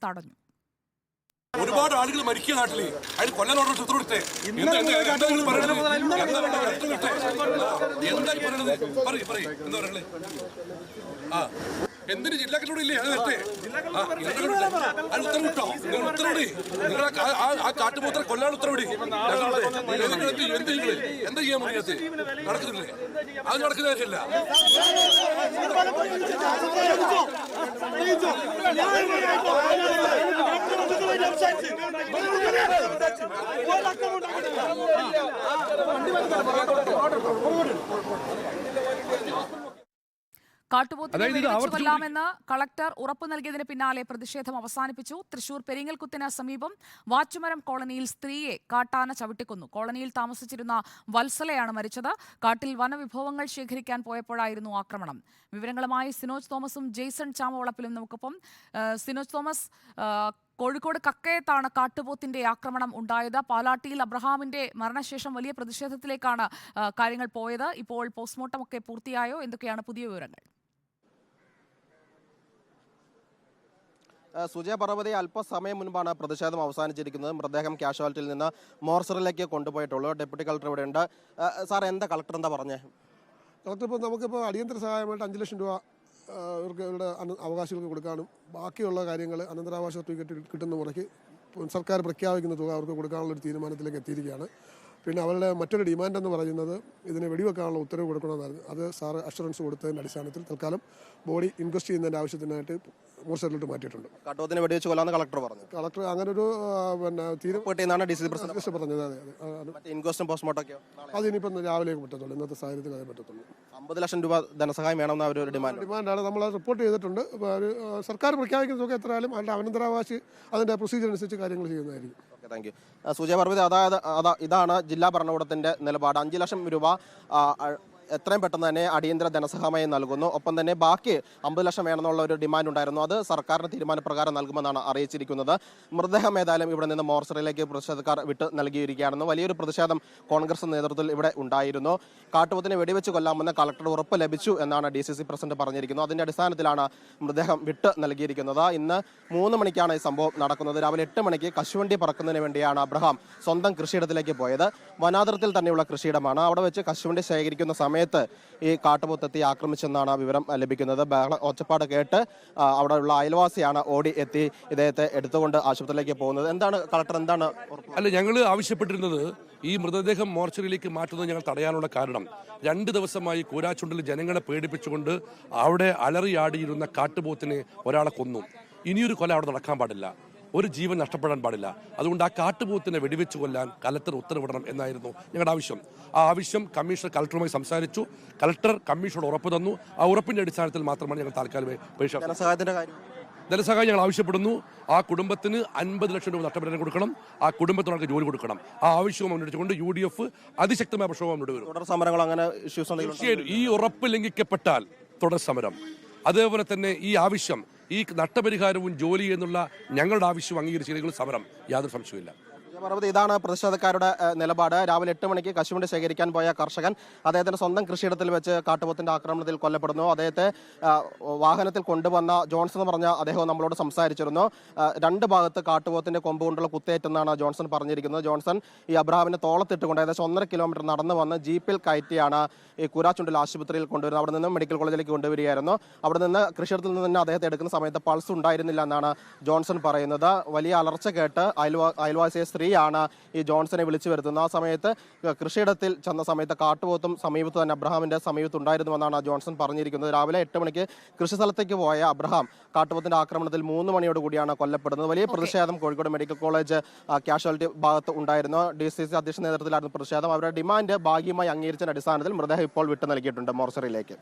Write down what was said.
തടഞ്ഞു. ഒരുപാട് ആളുകൾ മരിക്കുക നാട്ടില് അതിന് കൊല്ലാൻ ഓർഡർ ഉത്തരവിട്ടെ എന്താ എന്തിന് ജില്ലാ കളക്ടറോട് ഇല്ലേ അത് വരട്ടെ അത് ഉത്തരവിട്ടോ നിങ്ങൾ ഉത്തരവിടി നിങ്ങൾ ആ കാട്ടുപോത്തനെ കൊല്ലാൻ ഉത്തരവിടി എന്താ ചെയ്യാൻ മുന്നേറ്റ് നടക്കുന്നില്ലേ അത് നടക്കുന്ന കാര്യമില്ല. കാട്ടുപോത്തിനെ വെടിവെച്ചു കൊല്ലാമെന്ന് കളക്ടർ ഉറപ്പു നൽകിയതിന് പിന്നാലെ പ്രതിഷേധം അവസാനിപ്പിച്ചു. തൃശൂർ പെരിങ്ങൽകുത്തിന് സമീപം വാച്ചുമരം കോളനിയിൽ സ്ത്രീയെ കാട്ടാന ചവിട്ടിക്കൊന്നു. കോളനിയിൽ താമസിച്ചിരുന്ന വത്സലയാണ് മരിച്ചത്. കാട്ടിൽ വനവിഭവങ്ങൾ ശേഖരിക്കാൻ പോയപ്പോഴായിരുന്നു ആക്രമണം. വിവരങ്ങളുമായി സിനോജ് തോമസും ജെയ്സൺ ചാമവളപ്പിലും നമുക്കൊപ്പം. സിനോജ് തോമസ്, കോഴിക്കോട് കക്കയത്താണ് കാട്ടുപോത്തിന്റെ ആക്രമണം ഉണ്ടായത്. പാലാട്ടിയിൽ അബ്രഹാമിന്റെ മരണശേഷം വലിയ പ്രതിഷേധത്തിലേക്കാണ് കാര്യങ്ങൾ പോയത്. ഇപ്പോൾ പോസ്റ്റ്മോർട്ടം ഒക്കെ പൂർത്തിയായോ? എന്തൊക്കെയാണ് പുതിയ വിവരങ്ങൾ? സുജയ പർവ്വതി, അല്പസമയം മുൻപാണ് പ്രതിഷേധം അവസാനിച്ചിരിക്കുന്നത്. മൃതദേഹം കാഷ്വാലിറ്റിയിൽ നിന്ന് മോർച്ചറിയിലേക്ക് കൊണ്ടുപോയിട്ടുള്ളൂ. ഡെപ്യൂട്ടി കളക്ടർ ഇവിടെ ഉണ്ട്. സാർ, കളക്ടർ എന്താ പറഞ്ഞേ? കളക്ടർ ഇപ്പോൾ നമുക്കിപ്പോൾ അടിയന്തര സഹായമായിട്ട് 5 ലക്ഷം രൂപ ഇവരുടെ അവകാശികൾക്ക് കൊടുക്കാനും ബാക്കിയുള്ള കാര്യങ്ങൾ അനന്തരാവകാശ സർട്ടിഫിക്കറ്റ് കിട്ടുന്ന മുറയ്ക്ക് സർക്കാർ പ്രഖ്യാപിക്കുന്ന തുക അവർക്ക് കൊടുക്കാനുള്ളൊരു തീരുമാനത്തിലേക്ക് എത്തിയിരിക്കുകയാണ്. പിന്നെ അവരുടെ മറ്റൊരു ഡിമാൻഡ് എന്ന് പറയുന്നത് ഇതിനെ വെടിവെക്കാനുള്ള ഉത്തരവ് കൊടുക്കണമെന്നായിരുന്നു. അത് സാറ് അഷുറൻസ് കൊടുത്തതിൻ്റെ അടിസ്ഥാനത്തിൽ തൽക്കാലം ബോഡി ഇൻക്വസ്റ്റ് ചെയ്യുന്നതിൻ്റെ ആവശ്യത്തിനായിട്ട് മോർച്ചറിലോട്ട് മാറ്റിയിട്ടുണ്ട്. കാട്ടുപോത്തിനെ വെടിവെച്ച് കൊല്ലാമെന്ന് കളക്ടർ പറഞ്ഞു. കളക്ടർ അങ്ങനെ ഒരു പറഞ്ഞത്. അതിനിപ്പം രാവിലെ പറ്റത്തുള്ളൂ. ഇന്നത്തെ സാഹചര്യത്തിൽ അതേ പറ്റത്തുള്ളൂ. 50 ലക്ഷം രൂപ ധനസഹായം വേണമെന്ന ഒരു ഡിമാൻഡാണ്. നമ്മൾ റിപ്പോർട്ട് ചെയ്തിട്ടുണ്ട്. സർക്കാർ പ്രഖ്യാപിക്കുന്ന തുക എത്രയായാലും അതിൻ്റെ അനന്തരാവകാശി അതിൻ്റെ പ്രൊസീജിയർ അനുസരിച്ച് കാര്യങ്ങൾ ചെയ്യുന്നതായിരിക്കും. Thank you. സുജയ പർവ്വതി, ഇതാണ് ജില്ലാ ഭരണകൂടത്തിന്റെ നിലപാട്. 5 ലക്ഷം രൂപ എത്രയും പെട്ടെന്ന് തന്നെ അടിയന്തര ധനസഹായമായി നൽകുന്നു. ഒപ്പം തന്നെ ബാക്കി 50 ലക്ഷം വേണമെന്നുള്ള ഒരു ഡിമാൻഡ് ഉണ്ടായിരുന്നു. അത് സർക്കാരിന്റെ തീരുമാനപ്രകാരം നൽകുമെന്നാണ് അറിയിച്ചിരിക്കുന്നത്. മൃതദേഹം ഏതായാലും ഇവിടെ നിന്ന് മോർച്ചറിയിലേക്ക് പ്രതിഷേധക്കാർ വിട്ട് നൽകിയിരിക്കുകയാണെന്ന്. വലിയൊരു പ്രതിഷേധം കോൺഗ്രസ് നേതൃത്വത്തിൽ ഇവിടെ ഉണ്ടായിരുന്നു. കാട്ടുപോത്തിനെ വെടിവെച്ച് കൊല്ലാമെന്ന് കളക്ടർ ഉറപ്പ് ലഭിച്ചു എന്നാണ് DCC പ്രസിഡന്റ് പറഞ്ഞിരിക്കുന്നത്. അതിന്റെ അടിസ്ഥാനത്തിലാണ് മൃതദേഹം വിട്ട് നൽകിയിരിക്കുന്നത്. ഇന്ന് 3 മണിക്കാണ് ഈ സംഭവം നടക്കുന്നത്. രാവിലെ 8 മണിക്ക് കശുവണ്ടി പറക്കുന്നതിന് വേണ്ടിയാണ് അബ്രഹാം സ്വന്തം കൃഷിയിടത്തിലേക്ക് പോയത്. വനാതിർത്തിയിൽ തന്നെയുള്ള കൃഷിയിടമാണ്. അവിടെ വെച്ച് കശുവണ്ടി ശേഖരിക്കുന്ന സമയത്ത് ഈ കാട്ടുപോത്തെത്തി ആക്രമിച്ചെന്നാണ് വിവരം ലഭിക്കുന്നത്. ഒച്ചപ്പാട് കേട്ട് അവിടെയുള്ള അയൽവാസിയാണ് ഓടി എത്തി ഇദ്ദേഹത്തെ എടുത്തുകൊണ്ട് ആശുപത്രിയിലേക്ക് പോകുന്നത്. എന്താണ് കളക്ടർ, എന്താണ്? അല്ല, ഞങ്ങൾ ആവശ്യപ്പെട്ടിരുന്നത് ഈ മൃതദേഹം മോർച്ചറിയിലേക്ക് മാറ്റുന്നത് ഞങ്ങൾ തടയാനുള്ള കാരണം 2 ദിവസമായി കൂരാച്ചുണ്ടിൽ ജനങ്ങളെ പേടിപ്പിച്ചുകൊണ്ട് അവിടെ അലറിയാടിയിരുന്ന കാട്ടുപോത്തിനെ ഒരാളെ കൊന്നു. ഇനിയൊരു കൊല അവിടെ നടക്കാൻ പാടില്ല. ഒരു ജീവൻ നഷ്ടപ്പെടാൻ പാടില്ല. അതുകൊണ്ട് ആ കാട്ടുപോത്തിനെ വെടിവെച്ച് കൊല്ലാൻ കലക്ടർ ഉത്തരവിടണം എന്നായിരുന്നു ഞങ്ങളുടെ ആവശ്യം. ആ ആവശ്യം കമ്മീഷണർ കളക്ടറുമായി സംസാരിച്ചു. കളക്ടർ കമ്മീഷനോട് ഉറപ്പ് തന്നു. ആ ഉറപ്പിന്റെ അടിസ്ഥാനത്തിൽ മാത്രമാണ് ഞങ്ങൾ താൽക്കാലികമായി ധനസഹായം ഞങ്ങൾ ആവശ്യപ്പെടുന്നു. ആ കുടുംബത്തിന് 50 ലക്ഷം രൂപ നഷ്ടപരിഹാരം കൊടുക്കണം. ആ കുടുംബത്തിനൊക്കെ ജോലി കൊടുക്കണം. ആ ആവശ്യവും മുന്നെടുത്തുകൊണ്ട് UDF അതിശക്തമായ പ്രക്ഷോഭം മുന്നോട്ട് വരും. ഈ ഉറപ്പ് ലംഘിക്കപ്പെട്ടാൽ തുടർ സമരം, അതേപോലെ തന്നെ ഈ ആവശ്യം, ഈ നഷ്ടപരിഹാരവും ജോലി എന്നുള്ള ഞങ്ങളുടെ ആവശ്യം അംഗീകരിച്ചില്ലെങ്കിൽ സമരം യാതൊരു സംശയമില്ല. ഇതാണ് പ്രതിഷേധക്കാരുടെ നിലപാട്. രാവിലെ 8 മണിക്ക് കശുവണ്ടി ശേഖരിക്കാൻ പോയ കർഷകൻ അദ്ദേഹത്തിന്റെ സ്വന്തം കൃഷിയിടത്തിൽ വെച്ച് കാട്ടുപോത്തിന്റെ ആക്രമണത്തിൽ കൊല്ലപ്പെടുന്നു. അദ്ദേഹത്തെ വാഹനത്തിൽ കൊണ്ടുവന്ന ജോൺസൺ എന്ന് പറഞ്ഞ അദ്ദേഹം നമ്മളോട് സംസാരിച്ചിരുന്നു. 2 ഭാഗത്ത് കാട്ടുപോത്തിന്റെ കൊമ്പ് കൊണ്ടുള്ള കുത്തേറ്റെന്നാണ് ജോൺസൺ പറഞ്ഞിരിക്കുന്നത്. ജോൺസൺ ഈ അബ്രഹാമിനെ തോളത്തിട്ടുകൊണ്ട് ഏകദേശം 1.5 കിലോമീറ്റർ നടന്നു വന്ന് ജീപ്പിൽ കയറ്റിയാണ് ഈ കൂരാച്ചുണ്ടിൽ ആശുപത്രിയിൽ കൊണ്ടുവരുന്നത്. അവിടെ നിന്ന് മെഡിക്കൽ കോളേജിലേക്ക് കൊണ്ടുവരികയായിരുന്നു. അവിടെ നിന്ന് കൃഷിയിടത്തിൽ നിന്ന് തന്നെ അദ്ദേഹത്തെ എടുക്കുന്ന സമയത്ത് പൾസ് ഉണ്ടായിരുന്നില്ല എന്നാണ് ജോൺസൺ പറയുന്നത്. വലിയ അലർച്ച കേട്ട് അയൽവാസിയെ സ്ത്രീയാണ് ഈ ജോൺസനെ വിളിച്ചു വരുത്തുന്നത്. ആ സമയത്ത് കൃഷിയിടത്തിൽ ചെന്ന സമയത്ത് കാട്ടുപോത്തും സമീപത്ത് തന്നെ അബ്രഹാമിന്റെ സമീപത്ത് ഉണ്ടായിരുന്നുവെന്നാണ് ജോൺസൺ പറഞ്ഞിരിക്കുന്നത്. രാവിലെ 8 മണിക്ക് കൃഷിസ്ഥലത്തേക്ക് പോയ അബ്രഹാം കാട്ടുപോത്തിന്റെ ആക്രമണത്തിൽ 3 മണിയോടുകൂടിയാണ് കൊല്ലപ്പെടുന്നത്. വലിയ പ്രതിഷേധം കോഴിക്കോട് മെഡിക്കൽ കോളേജ് കാഷ്വാലിറ്റി ഭാഗത്ത് ഉണ്ടായിരുന്നു. DCC അധ്യക്ഷ നേതൃത്വത്തിലായിരുന്നു പ്രതിഷേധം. അവരുടെ ഡിമാൻഡ് ഭാഗികമായി അംഗീകരിച്ചതിന്റെ അടിസ്ഥാനത്തിൽ മൃതദേഹം ഇപ്പോൾ വിട്ടു നൽകിയിട്ടുണ്ട് മോർച്ചറിയിലേക്ക്.